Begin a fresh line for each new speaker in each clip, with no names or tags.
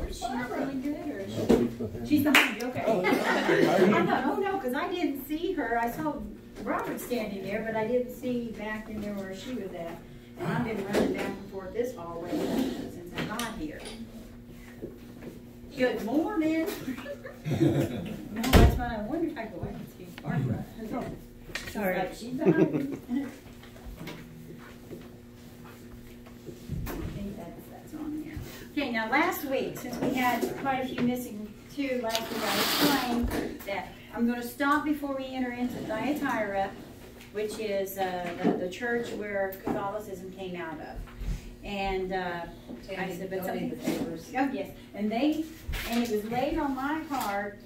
Is she not feeling good, or is she? She's behind you, okay. I thought, oh no, because I didn't see her. I saw Robert standing there, but I didn't see back in there where she was at. And I've been running back and forth this hallway since I got here. Good morning. No, that's why I wonder if I go and see Barbara. Sorry. Like, she's behind me. I think that's on there. Okay, now last week, since we had quite a few missing too, last week I explained that I'm going to stop before we enter into Thyatira, which is the church where Catholicism came out of. And I said, but something, oh yes, and it was laid on my heart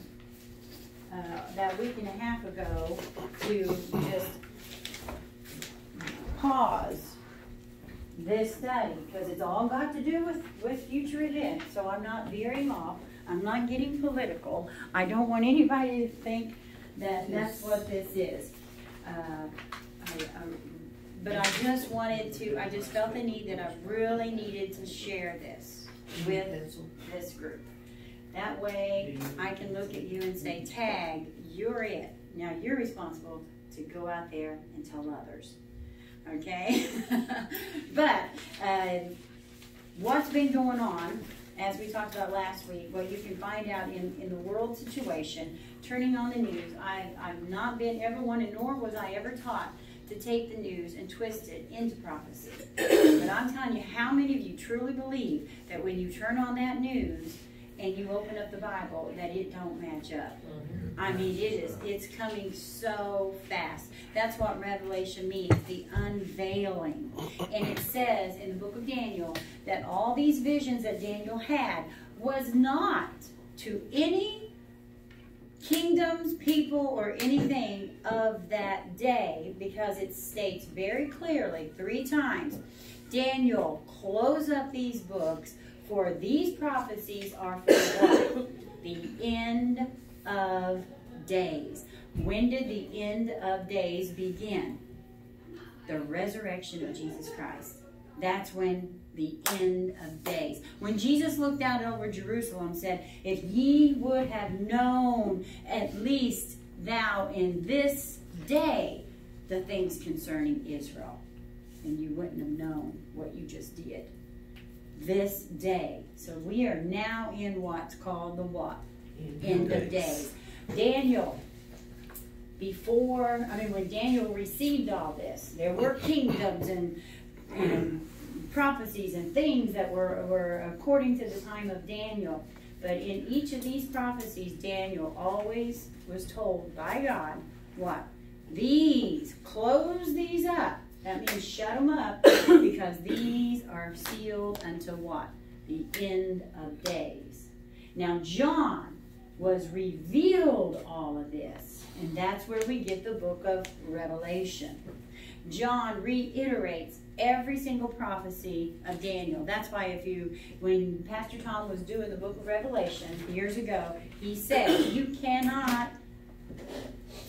that week and a half ago to just pause this study, because it's all got to do with future events. So I'm not veering off. I'm not getting political. I don't want anybody to think that that's what this is. But I just wanted to, I just felt the need that I really needed to share this with this group. That way I can look at you and say, tag, you're it. Now you're responsible to go out there and tell others. Okay? But what's been going on, as we talked about last week, what you can find out in the world situation, turning on the news, I've not been ever one, and nor was I ever taught to take the news and twist it into prophecy. But I'm telling you, how many of you truly believe that when you turn on that news and you open up the Bible, that it don't match up? I mean, it's coming so fast. That's what Revelation means, the unveiling. And it says in the book of Daniel that all these visions that Daniel had was not to any kingdoms, people, or anything of that day, because it states very clearly 3 times, Daniel, close up these books, for these prophecies are for what? The end of days. When did the end of days begin? The resurrection of Jesus Christ. That's when the end of days. When Jesus looked out over Jerusalem and said, if ye would have known at least thou in this day the things concerning Israel, and you wouldn't have known what you just did. This day. So we are now in what's called the what? End of days. Daniel, when Daniel received all this, there were kingdoms and prophecies and things that were according to the time of Daniel. But in each of these prophecies, Daniel always was told by God, what? These, close these up. That means shut them up, because these are sealed unto what? The end of days. Now John was revealed all of this, and that's where we get the book of Revelation. John reiterates every single prophecy of Daniel. That's why when Pastor Tom was doing the book of Revelation years ago, he said, you cannot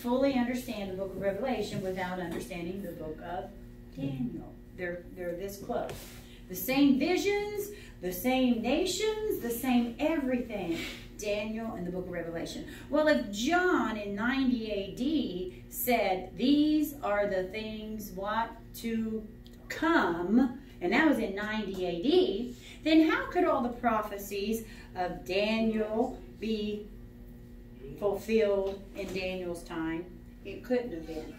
fully understand the book of Revelation without understanding the book of Daniel. They're this close. The same visions, the same nations, the same everything. Daniel and the book of Revelation. Well, if John in 90 AD said, these are the things what to come, and that was in 90 AD, then how could all the prophecies of Daniel be fulfilled in Daniel's time? It couldn't have been.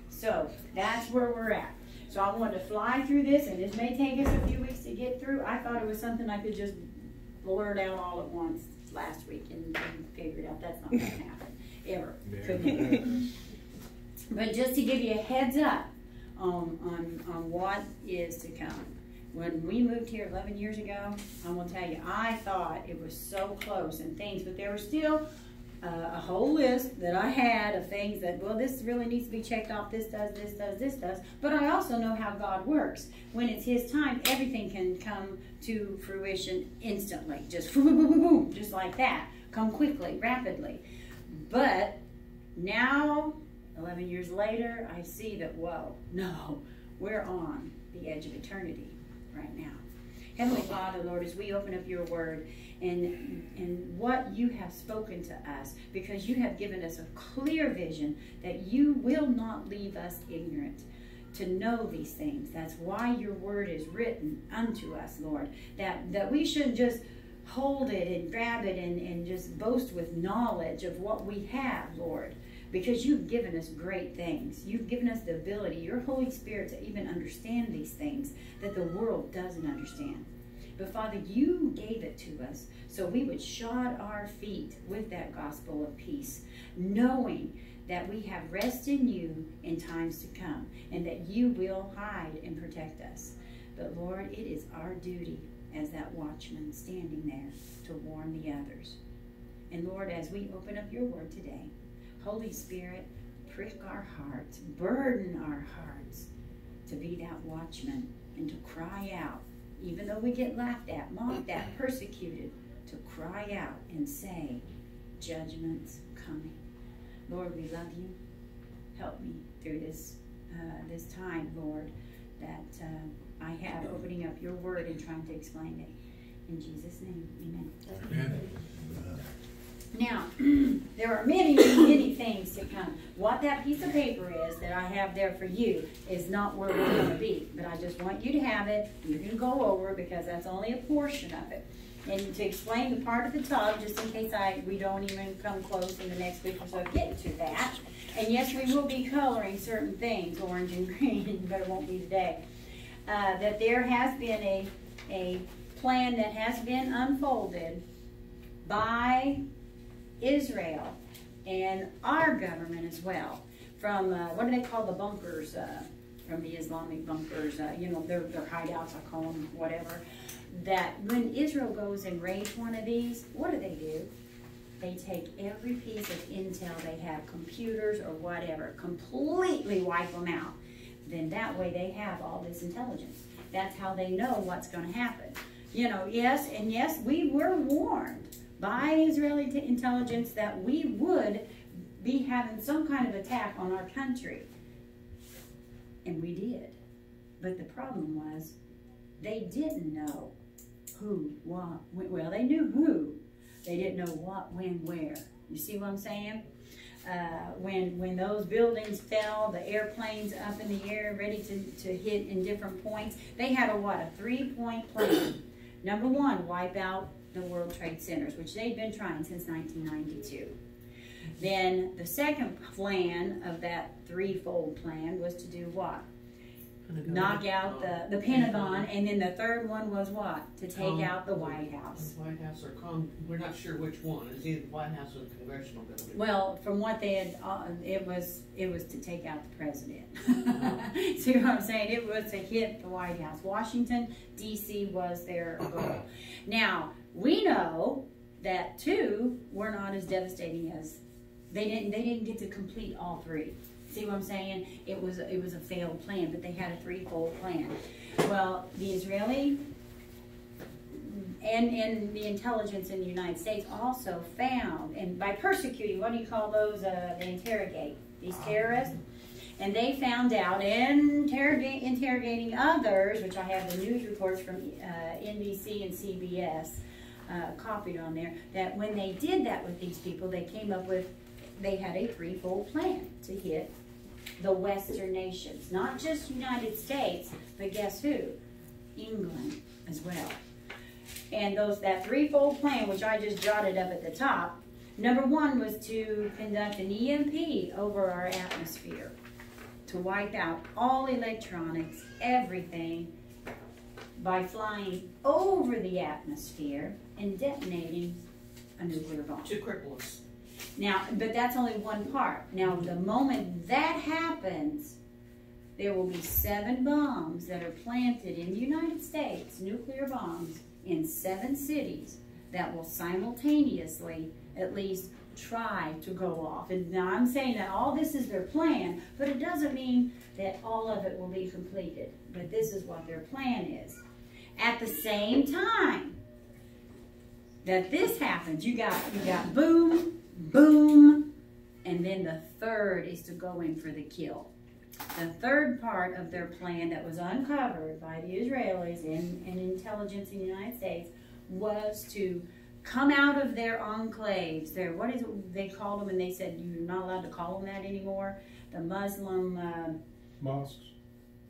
So that's where we're at. So I wanted to fly through this, and this may take us a few weeks to get through. I thought it was something I could just blurt out all at once last week and figured out that's not going to happen ever. But just to give you a heads up on what is to come. When we moved here 11 years ago, I will tell you, I thought it was so close and things, but there were still a whole list that I had of things that, well, this really needs to be checked off. This does, this does, this does. But I also know how God works. When it's His time, everything can come to fruition instantly. Just boom, boom, boom, boom, just like that. Come quickly, rapidly. But now, 11 years later, I see that, whoa, no, we're on the edge of eternity right now. Heavenly Father, Lord, as we open up your word and what you have spoken to us, because you have given us a clear vision that you will not leave us ignorant to know these things. That's why your word is written unto us, Lord, that we shouldn't just hold it and grab it and just boast with knowledge of what we have, Lord, because you've given us great things. You've given us the ability, your Holy Spirit, to even understand these things that the world doesn't understand. But Father, you gave it to us so we would shod our feet with that gospel of peace, knowing that we have rest in you in times to come, and that you will hide and protect us. But Lord, it is our duty as that watchman standing there to warn the others. And Lord, as we open up your word today, Holy Spirit, prick our hearts, burden our hearts to be that watchman and to cry out, even though we get laughed at, mocked at, persecuted, to cry out and say, judgment's coming. Lord, we love you. Help me through this time, Lord, that I have opening up your word and trying to explain it. In Jesus' name, amen. Amen. Now, there are many, many things to come. What that piece of paper is that I have there for you is not where we're going to be. But I just want you to have it. You can go over because that's only a portion of it. And to explain the part of the tub, just in case we don't even come close in the next week or so getting to that. And yes, we will be coloring certain things, orange and green, but it won't be today. That there has been a plan that has been unfolded by Israel and our government as well. From, what do they call the bunkers? From the Islamic bunkers, you know, their hideouts, I call them, whatever. That when Israel goes and raids one of these, what do? They take every piece of intel they have, computers or whatever, completely wipe them out. Then that way they have all this intelligence. That's how they know what's going to happen. You know, yes, we were warned by Israeli intelligence that we would be having some kind of attack on our country. And we did. But the problem was they didn't know who, what, well, they knew who. They didn't know what, when, where. You see what I'm saying? When those buildings fell, the airplanes up in the air ready to hit in different points, they had a 3-point plan. Number one, wipe out the World Trade Centers, which they'd been trying since 1992. Then the second plan of that threefold plan was to do what? Knock out the Pentagon, and then the third one was what? To take out the White House.
The White House we're not sure which one. It's either the White House or the Congressional building.
Well, from what they had, it was to take out the president. See what I'm saying? It was to hit the White House. Washington, D.C. was their goal. Now, we know that two were not as devastating as they didn't get to complete all three. See what I'm saying? It was a failed plan, but they had a threefold plan. Well, the Israeli and the intelligence in the United States also found, and by persecuting, what do you call those? They interrogate these terrorists. And they found out, interrogating others, which I have the news reports from NBC and CBS copied on there, that when they did that with these people, they came up with, they had a threefold plan to hit the Western nations. Not just United States, but guess who? England as well. And that threefold plan, which I just jotted up at the top, number one was to conduct an EMP over our atmosphere, to wipe out all electronics, everything, by flying over the atmosphere and detonating a nuclear bomb.
To cripple us.
Now, but that's only one part. Now, the moment that happens, there will be 7 bombs that are planted in the United States, nuclear bombs, in 7 cities that will simultaneously at least try to go off. And now I'm saying that all this is their plan, but it doesn't mean that all of it will be completed. But this is what their plan is. At the same time that this happens, you got boom, boom, and then the third is to go in for the kill. The third part of their plan that was uncovered by the Israelis and intelligence in the United States was to come out of their enclaves. What is it they called them? And they said you're not allowed to call them that anymore. The Muslim
mosques.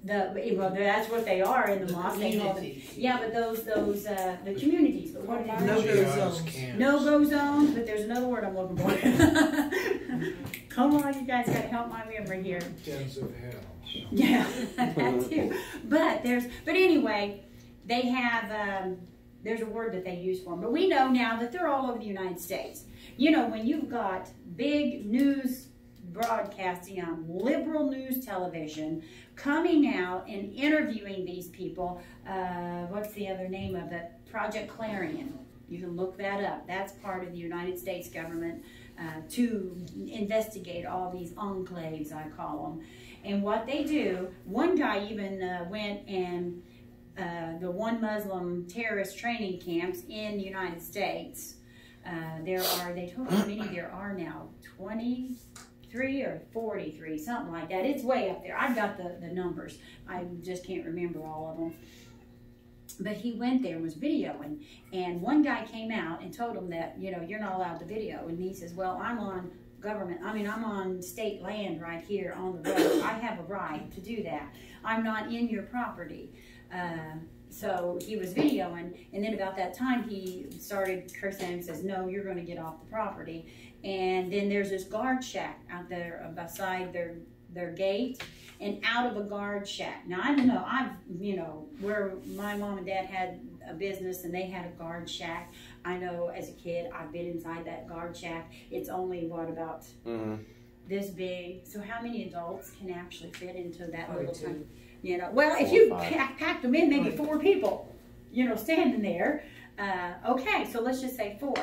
Well, that's what they are in the mosque. They call them, yeah, but those the communities. But what are
No-go zones.
No-go zones. But there's another word I'm looking for. Come on, you guys got to help my memory here.
Dens of hell.
Yeah, that too. But anyway, they have. There's a word that they use for them. But we know now that they're all over the United States. You know, when you've got big news broadcasting on liberal news television coming out and interviewing these people, what's the other name of it? Project Clarion. You can look that up. That's part of the United States government to investigate all these enclaves, I call them. And what they do, one guy even went and the one Muslim terrorist training camps in the United States. They told me how many there are now, 23 or 43, something like that. It's way up there. I've got the numbers. I just can't remember all of them. But he went there and was videoing, and one guy came out and told him that, you know, you're not allowed to video. And he says, well, I'm on I'm on state land right here on the road. I have a right to do that. I'm not in your property. So he was videoing, and then about that time he started cursing and says, no, you're going to get off the property. And then there's this guard shack out there beside their gate, and out of a guard shack. Now, I don't know, where my mom and dad had a business and they had a guard shack. I know as a kid, I've been inside that guard shack. It's only, about this big. So how many adults can actually fit into that little tiny? Well, if you packed them in, maybe 4 people, standing there. Okay, so let's just say 4.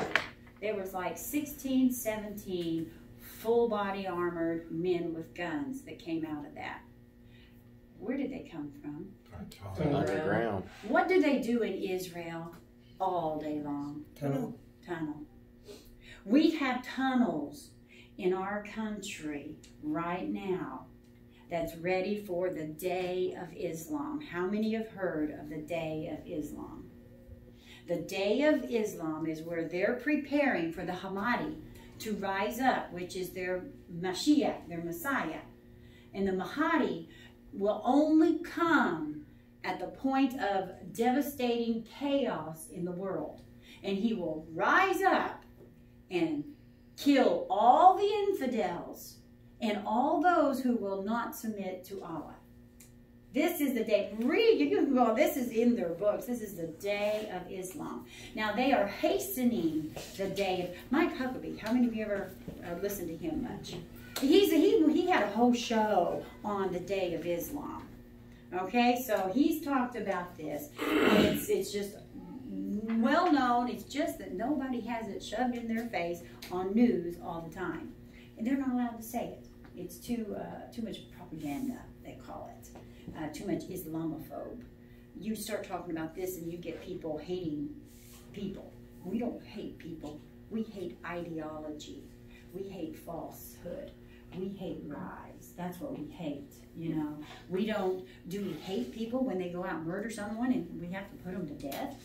There was like 16, 17 full body armored men with guns that came out of that. Where did they come from?
Underground.
What do they do in Israel all day long?
Tunnel.
We have tunnels in our country right now that's ready for the Day of Islam. How many have heard of the Day of Islam? The Day of Islam is where they're preparing for the Mahdi to rise up, which is their Mashiach, their Messiah. And the Mahdi will only come at the point of devastating chaos in the world. And he will rise up and kill all the infidels and all those who will not submit to Allah. This is the day. Read, you can go, this is in their books. This is the Day of Islam. Now, they are hastening the day of Mike Huckabee. How many of you ever listened to him much? He had a whole show on the Day of Islam. Okay, so he's talked about this. It's just well known. It's just that nobody has it shoved in their face on news all the time. And they're not allowed to say it. It's too much propaganda, they call it. Too much Islamophobe. You start talking about this and you get people hating people. We don't hate people. We hate ideology. We hate falsehood. We hate lies. That's what we hate, We don't, do we hate people when they go out and murder someone and we have to put them to death?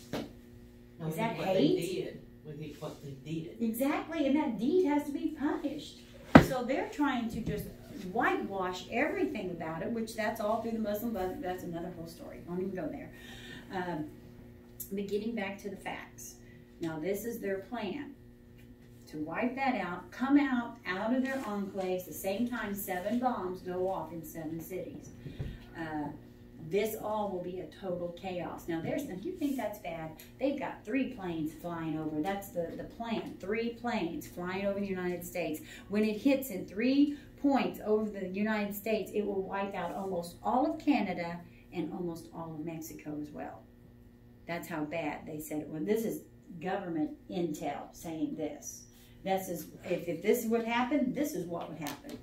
Is that hate?
We hate what they did.
Exactly, and that deed has to be punished. So they're trying to just whitewash everything about it, which that's all through the Muslim, but that's another whole story. Don't even go there. But getting back to the facts. Now, this is their plan. To wipe that out, come out of their enclaves, the same time 7 bombs go off in 7 cities. This all will be a total chaos. Now, if you think that's bad, they've got 3 planes flying over. That's the plan. 3 planes flying over the United States. When it hits in 3 points over the United States, it will wipe out almost all of Canada and almost all of Mexico as well. That's how bad they said it was. This is government intel saying this. If this would happen, this is what would happen.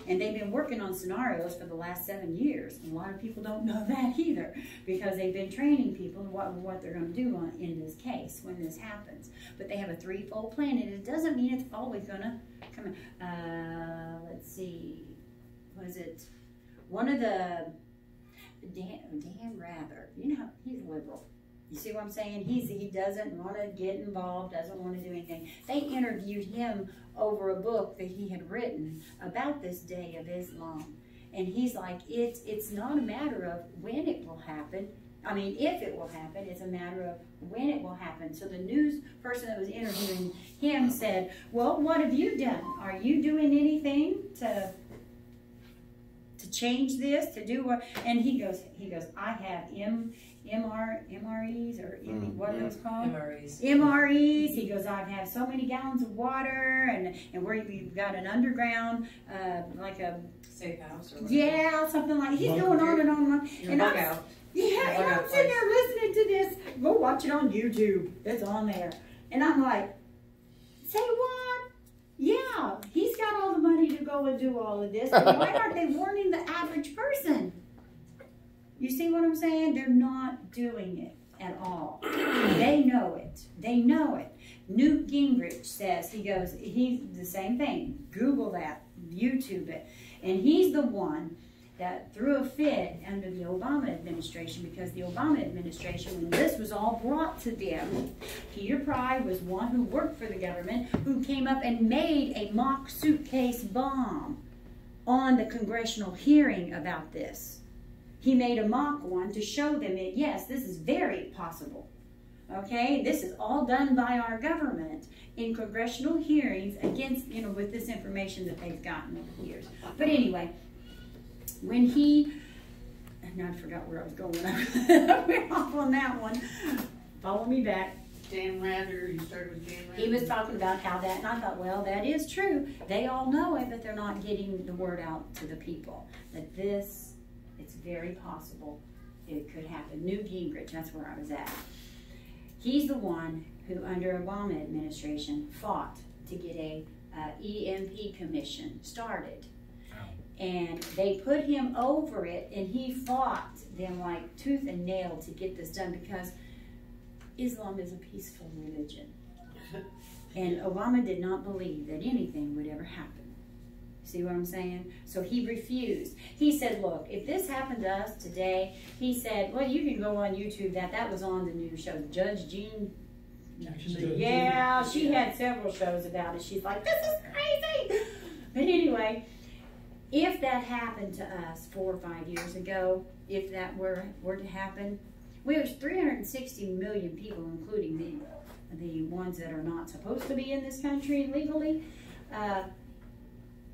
And they've been working on scenarios for the last 7 years. And a lot of people don't know that either, because they've been training people what they're going to do in this case when this happens. But they have a 3-fold plan, and it doesn't mean it's always going to come in. Let's see. Was it one of the, Dan Rather, you know, he's liberal. You see what I'm saying? He doesn't want to get involved, doesn't want to do anything. They interviewed him over a book that he had written about this day of Islam. And he's like, it's not a matter of when it will happen. I mean, if it will happen, it's a matter of when it will happen. So the news person that was interviewing him said, well, what have you done? Are you doing anything to change this, to do what? And he goes, I have MREs or what are those called? MREs. He goes, I've had so many gallons of water, and where we've got an underground, like a
safe house or whatever.
Yeah, something like. He's going on and on and on.
And I'm
sitting there listening to this. Go watch it on YouTube. It's on there, and I'm like, say what? Yeah, he's got all the money to go and do all of this. So why aren't they warning the average person? You see what I'm saying? They're not doing it at all. They know it. They know it. Newt Gingrich says, he's the same thing. Google that, YouTube it. And he's the one that threw a fit under the Obama administration, because the Obama administration, when this was all brought to them, Peter Pry was one who worked for the government, who came up and made a mock suitcase bomb on the congressional hearing about this. He made a mock one to show them that, yes, this is very possible. Okay, this is all done by our government in congressional hearings against, with this information that they've gotten over the years. But anyway, when now I forgot where I was going. I went off on that one. Follow me back.
Dan Rather, you started with Dan Rather.
He was talking about how that, and I thought, well, that is true. They all know it, but they're not getting the word out to the people that it's very possible it could happen. Newt Gingrich, that's where I was at. He's the one who, under Obama administration, fought to get a EMP commission started. And they put him over it, and he fought them like tooth and nail to get this done, because Islam is a peaceful religion. And Obama did not believe that anything would ever happen. See what I'm saying? So he refused. He said, look, if this happened to us today, he said, well, you can go on YouTube. That was on the news show. Judge Jean, yeah, she had several shows about it. She's like, this is crazy. But anyway, if that happened to us 4 or 5 years ago, if that were to happen, we have 360 million people, including the ones that are not supposed to be in this country legally.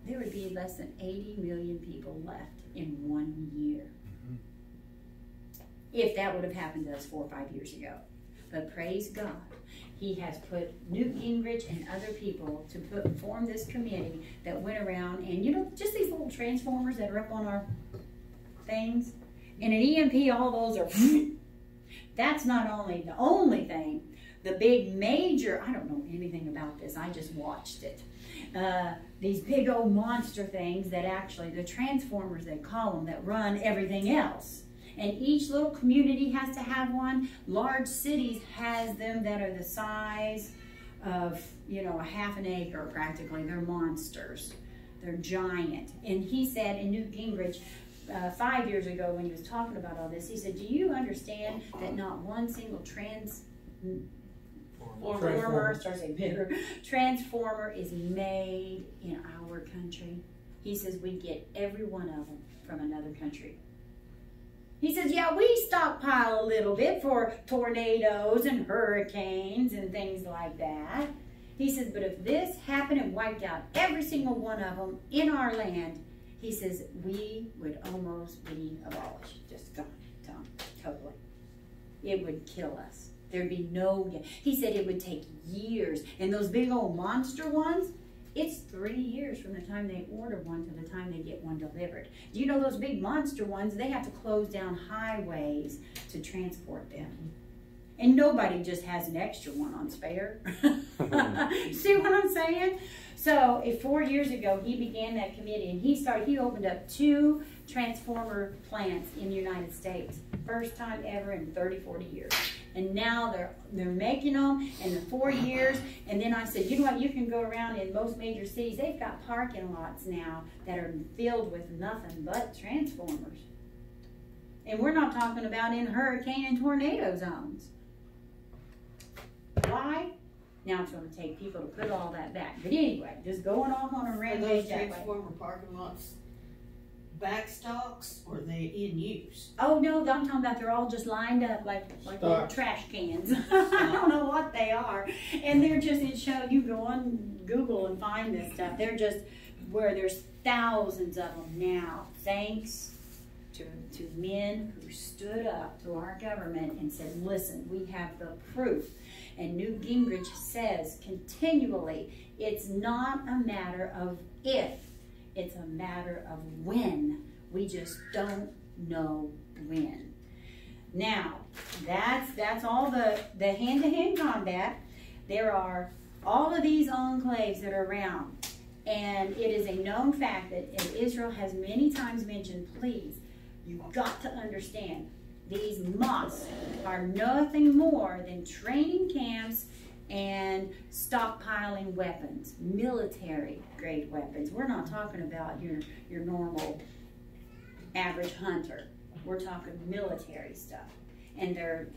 There would be less than 80 million people left in 1 year. If that would have happened to us 4 or 5 years ago. But praise God, he has put Newt Gingrich and other people to form this committee that went around, and just these little transformers that are up on our things, and an EMP, all those are, that's not only the only thing, the big major, I don't know anything about this, I just watched it. These big old monster things that actually, the transformers they call them, that run everything else. And each little community has to have one. Large cities has them that are the size of, a half an acre practically. They're monsters. They're giant. And he said, and Newt Gingrich, 5 years ago when he was talking about all this, he said, do you understand that not one single transformer is made in our country? He says we get every one of them from another country. He says, yeah, we stockpile a little bit for tornadoes and hurricanes and things like that. He says, but if this happened and wiped out every single one of them in our land, he says, we would almost be abolished. Just gone, totally. It would kill us. There'd be no, he said it would take years. And those big old monster ones, it's 3 years from the time they order one to the time they get one delivered. Do you know those big monster ones, they have to close down highways to transport them. And nobody just has an extra one on spare. See what I'm saying? So So 4 years ago, he began that committee, and he opened up 2 transformer plants in the United States. First time ever in 30, 40 years. And now they're making them in the 4 years. And then I said, you know what, you can go around in most major cities. They've got parking lots now that are filled with nothing but transformers. And we're not talking about in hurricane and tornado zones. Why? Now it's going to take people to put all that back. But anyway, just going off on a
Are
rampage
those
that way.
transformer parking lots backstocks or are they in use?
Oh no, I'm talking about they're all just lined up like little trash cans. I don't know what they are. And they're just, it show, you go on Google and find this stuff. They're just where there's thousands of them now, thanks to men who stood up to our government and said, listen, we have the proof. And Newt Gingrich says continually, it's not a matter of if, it's a matter of when. We just don't know when. Now, that's all the hand-to-hand combat. There are all of these enclaves that are around. And it is a known fact that Israel has many times mentioned, please, you've got to understand, these mosques are nothing more than training camps and stockpiling weapons, military-grade weapons. We're not talking about your normal average hunter. We're talking military stuff. And they're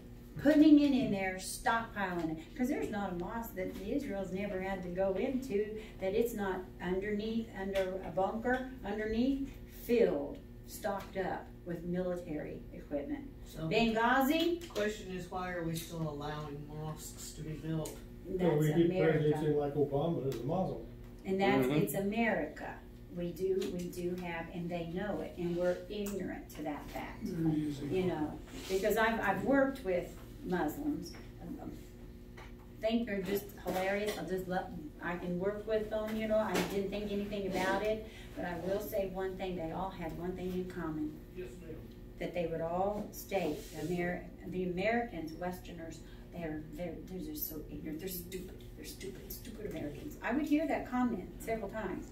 putting it in there, stockpiling it. Because there's not a mosque that Israel's never had to go into that it's not under a bunker, underneath, filled, stocked up with military equipment.
So
Benghazi,
the question is, why are we still allowing mosques to be built?
that's
we get presidents
America.
like Obama as a Muslim.
And that's, it's America. We do have, and they know it, and we're ignorant to that fact. You know, because I've worked with Muslims. Think they're just hilarious. I can work with them, you know. I didn't think anything about it, but I will say one thing: they all had one thing in common.
Yes, ma'am.
That they would all state the Americans, Westerners, they're just so ignorant. They're stupid Americans. I would hear that comment several times.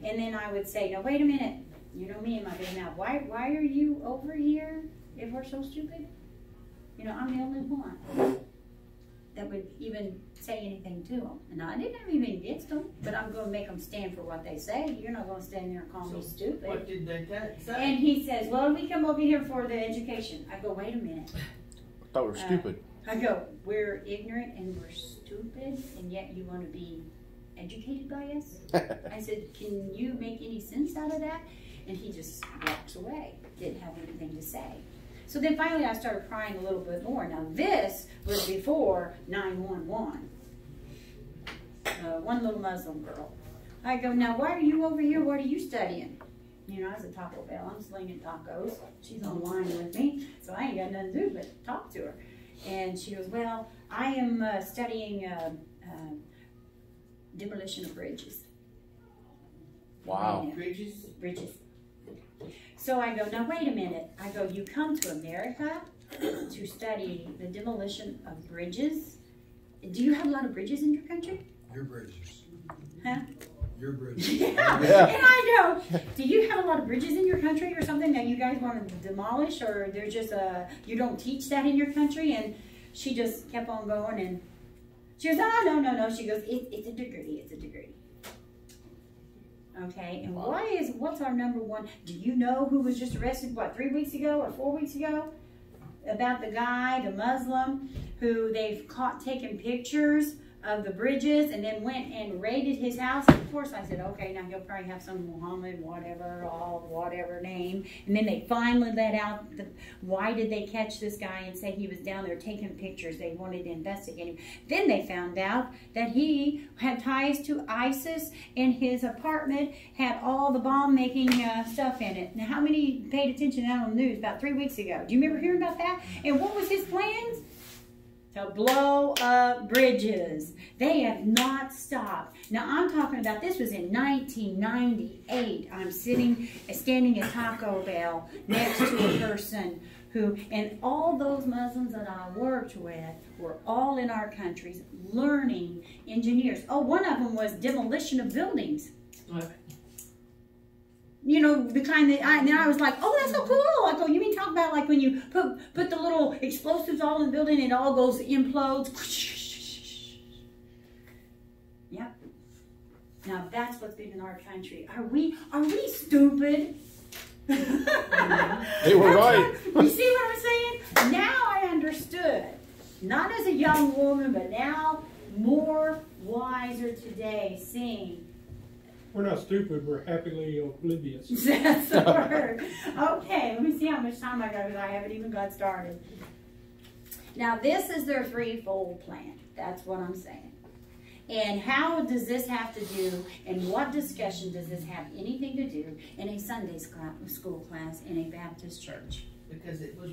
And then I would say, no, wait a minute. You know me and my big mouth. Why are you over here if we're so stupid? You know, I'm the only one that would even say anything to them. And I didn't have anything against them, but I'm going to make them stand for what they say. You're not going to stand there and call me stupid.
What did they say?
And he says, well, we come over here for the education. I go, wait a minute.
I thought we were stupid.
I go, we're ignorant and we're stupid, and yet you want to be educated by us? I said, can you make any sense out of that? And he just walks away, didn't have anything to say. So then finally I started crying a little bit more. Now this was before 911. One little Muslim girl. I go, now why are you over here? What are you studying? You know, I was at Taco Bell. I'm slinging tacos. She's online with me, so I ain't got nothing to do but talk to her. And she goes, well, I am studying demolition of bridges.
Wow.
Bridges?
So I go, now wait a minute. I go, you come to America to study the demolition of bridges? Do you have a lot of bridges in your country?
Your bridges.
Huh?
Your bridges.
Yeah. And I go, do you have a lot of bridges in your country or something that you guys want to demolish, or there's just you don't teach that in your country? And she just kept on going, and she goes, oh, no. She goes, it's a degree, it's a degree. Okay, and what's our number one? Do you know who was just arrested, 3 weeks ago or 4 weeks ago? About the guy, the Muslim, who they've caught taking pictures of the bridges and then went and raided his house. And of course I said, okay, now he'll probably have some Muhammad, whatever name. And then they finally let out, why did they catch this guy and say he was down there taking pictures? They wanted to investigate him. Then they found out that he had ties to ISIS, and his apartment had all the bomb-making stuff in it. Now, how many paid attention to that on the news about 3 weeks ago? Do you remember hearing about that? And what was his plans? To blow up bridges. They have not stopped. Now I'm talking about, this was in 1998. I'm standing at Taco Bell next to a person and all those Muslims that I worked with were all in our countries learning engineers. Oh, one of them was demolition of buildings. You know, the kind that and then I was like, oh, that's so cool. I go, you mean talk about like when you put the little explosives all in the building and it all goes, implodes. Yep. Now that's what's been in our country. Are we stupid?
They were right.
You see what I'm saying? Now I understood. Not as a young woman, but now more wiser today, seeing.
We're not stupid, we're happily oblivious.
That's the word. Okay, let me see how much time I got because I haven't even got started. Now this is their threefold plan. That's what I'm saying. And how does this have to do, and what discussion does this have anything to do in a Sunday school class in a Baptist church?
Because it was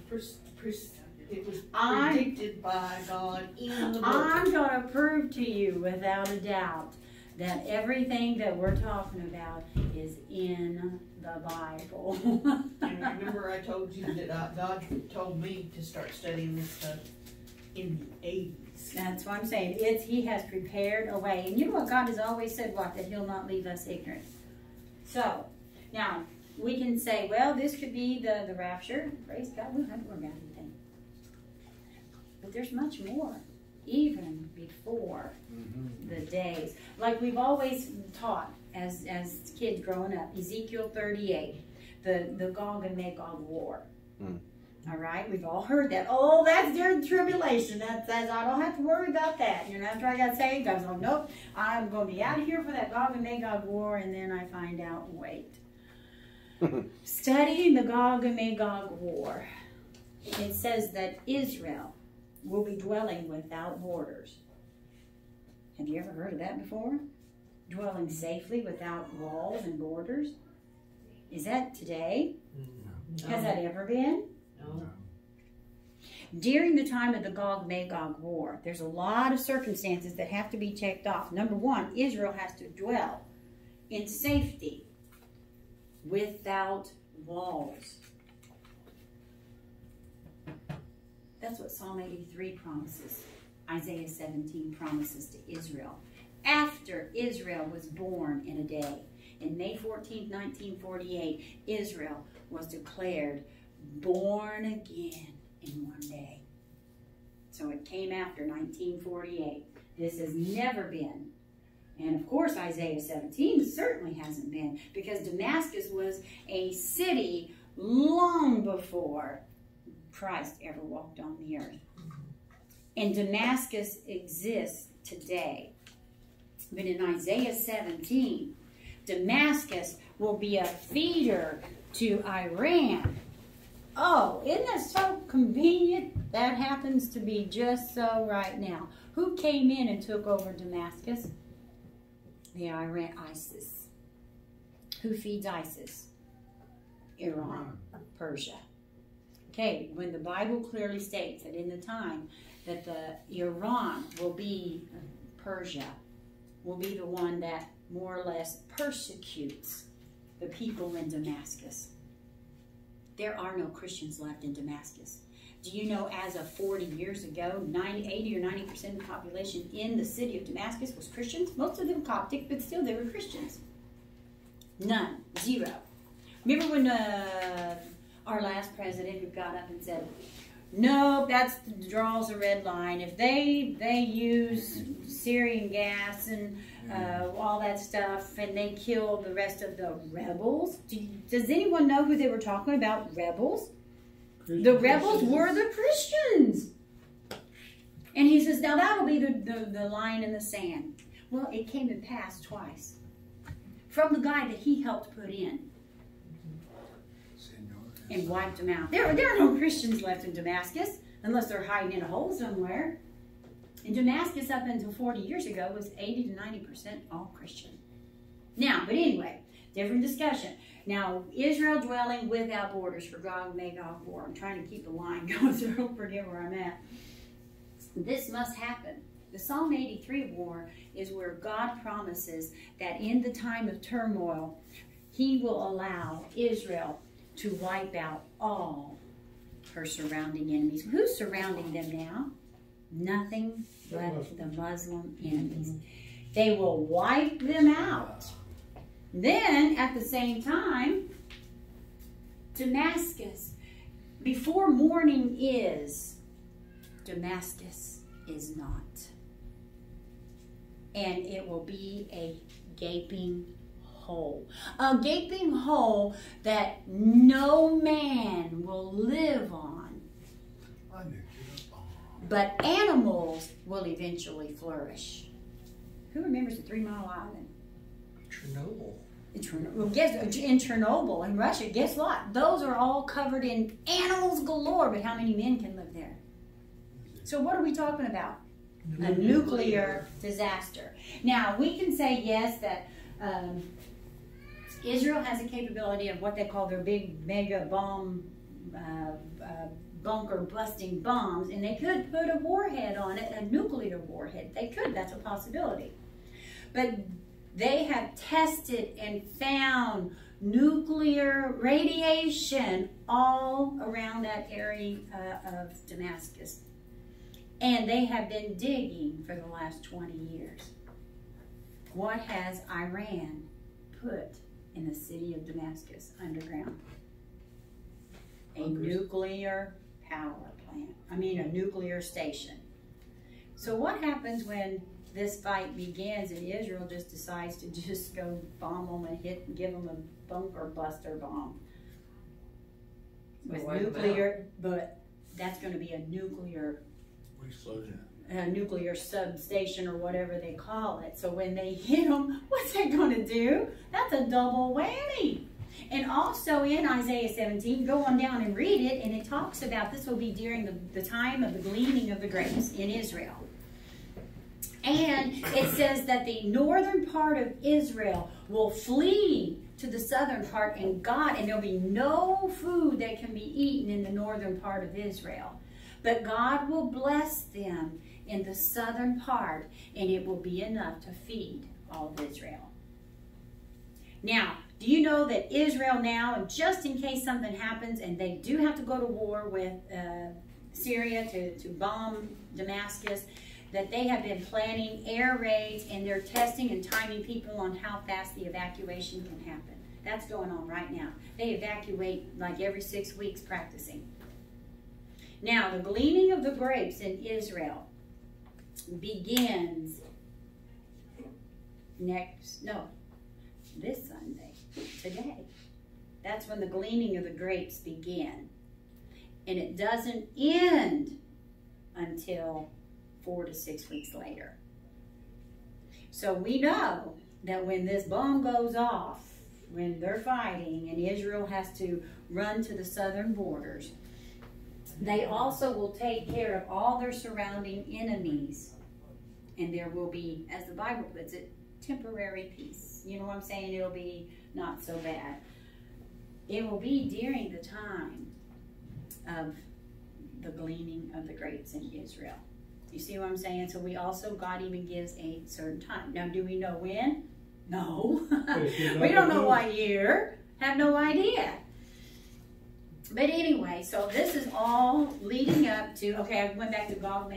predicted by God in the book.
I'm going to prove to you without a doubt that everything that we're talking about is in the Bible.
And remember I told you that God told me to start studying this stuff in the 80s.
That's what I'm saying. He has prepared a way. And you know what God has always said, what? That he'll not leave us ignorant. So, now, we can say, well, this could be the rapture. Praise God, we don't have to worry about anything. But there's much more, even before the days. Like we've always taught as kids growing up, Ezekiel 38, the Gog and Magog war. All right, we've all heard that. Oh, that's during tribulation. That says I don't have to worry about that. You know, after I got saved, I was like, nope, I'm going to be out of here for that Gog and Magog war. And then I find out, wait. Studying the Gog and Magog war, it says that Israel will be dwelling without borders. Have you ever heard of that before? Dwelling safely without walls and borders? Is that today?
No.
Has that ever been?
No.
During the time of the Gog-Magog war, there's a lot of circumstances that have to be checked off. Number one, Israel has to dwell in safety without walls. That's what Psalm 83 promises. Isaiah 17 promises to Israel. After Israel was born in a day, in May 14, 1948, Israel was declared born again in one day. So it came after 1948. This has never been. And of course Isaiah 17 certainly hasn't been, because Damascus was a city long before Christ ever walked on the earth. And Damascus exists today. But in Isaiah 17, Damascus will be a feeder to Iran. Oh, isn't that so convenient? That happens to be just so right now. Who came in and took over Damascus? The ISIS. Who feeds ISIS? Iran, Persia. Okay, when the Bible clearly states that in the time that Iran will be Persia, will be the one that more or less persecutes the people in Damascus. There are no Christians left in Damascus. Do you know, as of 40 years ago, 80 or 90% of the population in the city of Damascus was Christians? Most of them Coptic, but still they were Christians. None. Zero. Remember when our last president who got up and said, no, that draws a red line. If they use Syrian gas and all that stuff, and they kill the rest of the rebels. Does anyone know who they were talking about? Rebels? The rebels were the Christians. And he says, now that'll be the line in the sand. Well, it came to pass twice. From the guy that he helped put in. And wiped them out. There are no Christians left in Damascus, unless they're hiding in a hole somewhere. And Damascus, up until 40 years ago, was 80 to 90% all Christian. Now, but anyway, different discussion. Now, Israel dwelling without borders for Gog and Magog war. I'm trying to keep the line going so I don't forget where I'm at. This must happen. The Psalm 83 war is where God promises that in the time of turmoil, he will allow Israel to wipe out all her surrounding enemies. Who's surrounding them now? Nothing but the Muslim enemies. They will wipe them out. Then, at the same time, Damascus. Before morning is, Damascus is not. And it will be a gaping hole. A gaping hole that no man will live on. But animals will eventually flourish. Who remembers the 3 Mile Island?
Chernobyl.
Well, in Chernobyl, in Russia, guess what? Those are all covered in animals galore, but how many men can live there? So what are we talking about? A nuclear disaster. Now, we can say, yes, that Israel has a capability of what they call their big mega bomb, bunker busting bombs, and they could put a warhead on it, a nuclear warhead. They could, that's a possibility. But they have tested and found nuclear radiation all around that area of Damascus. And they have been digging for the last 20 years. What has Iran put in the city of Damascus underground? A nuclear power plant. I mean, a nuclear station. So what happens when this fight begins and Israel just decides to just go bomb them and give them a bunker buster bomb? With nuclear, but that's going to be a nuclear
Explosion.
A nuclear substation or whatever they call it. So when they hit them, what's that going to do? That's a double whammy. And also in Isaiah 17, go on down and read it, and it talks about this will be during the time of the gleaning of the grapes in Israel. And it says that the northern part of Israel will flee to the southern part, and there'll be no food that can be eaten in the northern part of Israel. But God will bless them in the southern part, and it will be enough to feed all of Israel. Now, do you know that Israel now, just in case something happens and they do have to go to war with Syria to bomb Damascus, that they have been planning air raids and they're testing and timing people on how fast the evacuation can happen. That's going on right now. They evacuate like every 6 weeks practicing. Now, the gleaning of the grapes in Israel begins this Sunday, today. That's when the gleaning of the grapes begin. And it doesn't end until 4 to 6 weeks later. So we know that when this bomb goes off, when they're fighting and Israel has to run to the southern borders, they also will take care of all their surrounding enemies. And there will be, as the Bible puts it, temporary peace. You know what I'm saying? It'll be not so bad. It will be during the time of the gleaning of the grapes in Israel. You see what I'm saying? So God even gives a certain time. Now, do we know when? No. We don't know what year. Have no idea. But anyway, so this is all leading up to, okay, I went back to Gog